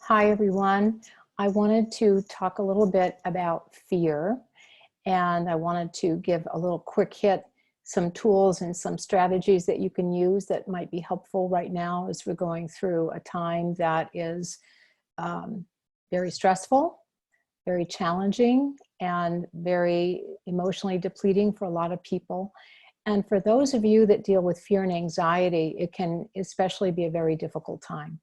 Hi, everyone. I wanted to talk a little bit about fear, and I wanted to give a little quick hit, some tools and some strategies that you can use that might be helpful right now as we're going through a time that is very stressful, very challenging, and very emotionally depleting for a lot of people. And for those of you that deal with fear and anxiety, it can especially be a very difficult time.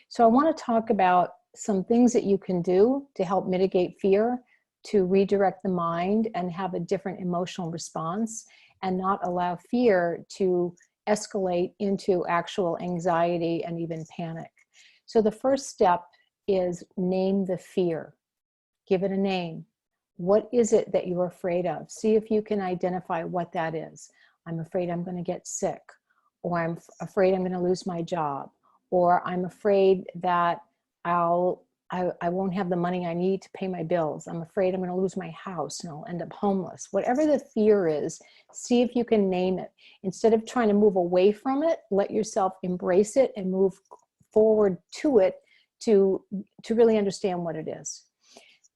So I want to talk about some things that you can do to help mitigate fear, to redirect the mind and have a different emotional response and not allow fear to escalate into actual anxiety and even panic. So the first step is name the fear. Give it a name. What is it that you're afraid of? See if you can identify what that is. I'm afraid I'm going to get sick, or I'm afraid I'm going to lose my job, or I'm afraid that I won't have the money I need to pay my bills. I'm afraid I'm going to lose my house and I'll end up homeless. Whatever the fear is, see if you can name it. Instead of trying to move away from it, let yourself embrace it and move forward to it to really understand what it is.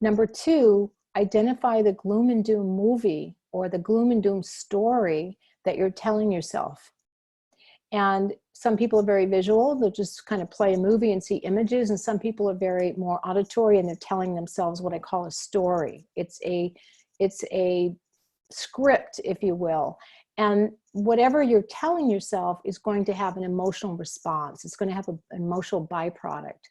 Number two, identify the gloom and doom movie or the gloom and doom story that you're telling yourself. And some people are very visual. They'll just kind of play a movie and see images. And some people are very more auditory and they're telling themselves what I call a story. It's a script, if you will. And whatever you're telling yourself is going to have an emotional response. It's going to have an emotional byproduct.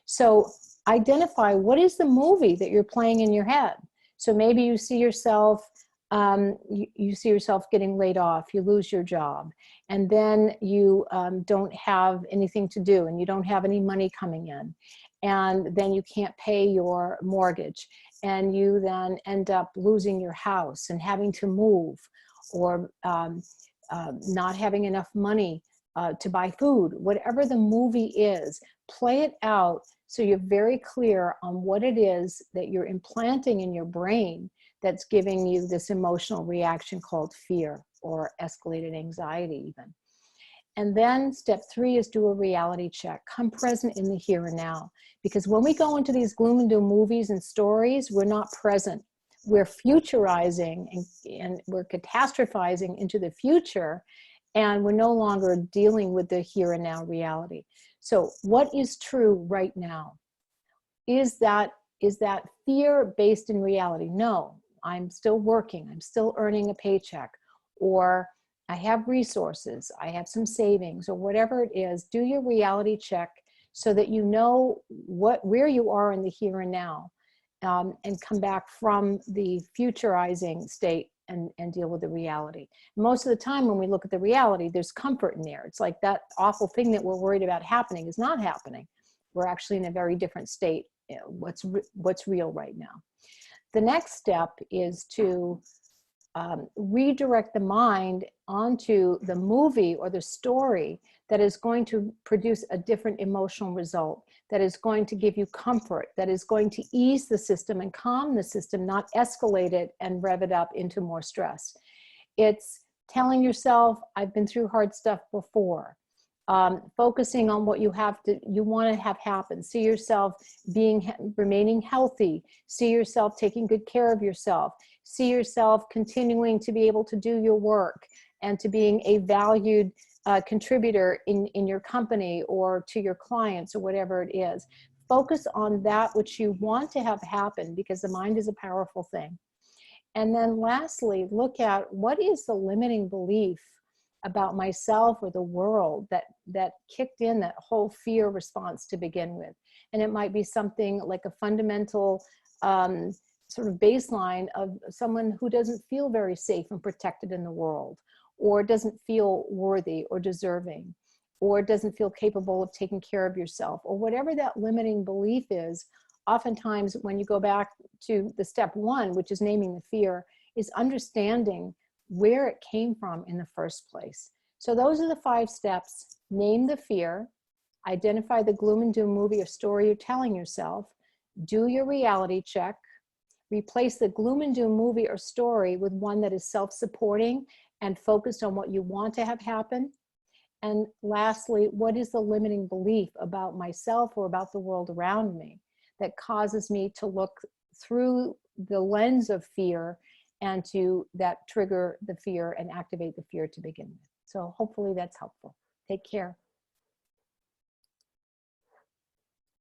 So identify what is the movie that you're playing in your head. So maybe you see yourself you see yourself getting laid off, you lose your job, and then you don't have anything to do and you don't have any money coming in, and then you can't pay your mortgage, and you then end up losing your house and having to move, or not having enough money to buy food. Whatever the movie is, play it out so you're very clear on what it is that you're implanting in your brain that's giving you this emotional reaction called fear or escalated anxiety even. And then step three is do a reality check. Come present in the here and now. Because when we go into these gloom and doom movies and stories, we're not present. We're futurizing and we're catastrophizing into the future, and we're no longer dealing with the here and now reality. So what is true right now? Is that fear based in reality? No. I'm still working, I'm still earning a paycheck, or I have resources, I have some savings, or whatever it is. Do your reality check so that you know where you are in the here and now, and come back from the futurizing state and deal with the reality. Most of the time when we look at the reality, there's comfort in there. It's like that awful thing that we're worried about happening is not happening. We're actually in a very different state. What's real right now. The next step is to redirect the mind onto the movie or the story that is going to produce a different emotional result, that is going to give you comfort, that is going to ease the system and calm the system, not escalate it and rev it up into more stress. It's telling yourself, I've been through hard stuff before. Focusing on what you want to have happen. See yourself remaining healthy. See yourself taking good care of yourself. See yourself continuing to be able to do your work and to being a valued contributor in your company or to your clients or whatever it is. Focus on that which you want to have happen, because the mind is a powerful thing. And then lastly, look at what is the limiting belief about myself or the world that kicked in that whole fear response to begin with. And it might be something like a fundamental sort of baseline of someone who doesn't feel very safe and protected in the world, or doesn't feel worthy or deserving, or doesn't feel capable of taking care of yourself, or whatever that limiting belief is. Oftentimes when you go back to the step one, which is naming the fear, is understanding where it came from in the first place. So those are the 5 steps. Name the fear, identify the gloom and doom movie or story you're telling yourself, do your reality check, replace the gloom and doom movie or story with one that is self-supporting and focused on what you want to have happen, And lastly, what is the limiting belief about myself or about the world around me that causes me to look through the lens of fear and to that trigger the fear and activate the fear to begin with? So hopefully that's helpful. Take care.